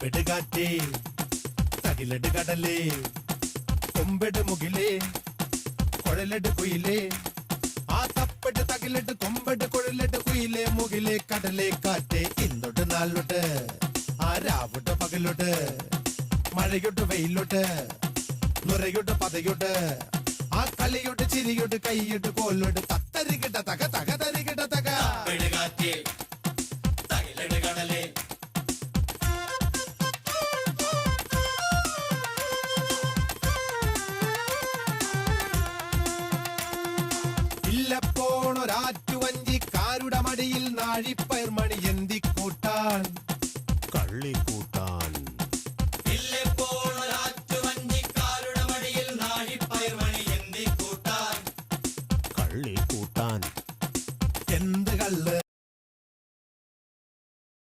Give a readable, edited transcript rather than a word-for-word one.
തപ്പെടു കാറ്റേ തകിലട് കടലേ കൊമ്പെട് മുകിലേ കുഴലട് കുയിലേ ആ തപ്പെട്ട് തകിലട്ട് കൊമ്പെട്ട് കുഴലട്ട് കുയിലേ മുകിലേ കടലേ കാറ്റേ ഇന്നോട്ട് നാളിലോട്ട് ആ രാവോട്ട് പകലോട്ട് മഴയോട്ട് വെയിലോട്ട് നുരയോട്ട് പതയോട്ട് ആ കളിയോട്ട് ചിരിയോട്ട് കൈയോട്ട് കോലോട്ട് തത്തരികിട്ട തക തക തരികിട്ട തക കാറ്റേ തകിലട് കടലേ ഇല്ലപ്പോണൊരാറ്റുവഞ്ചിക്കാരുടെ മടിയിൽ നാഴിപ്പയർ മണിയൻ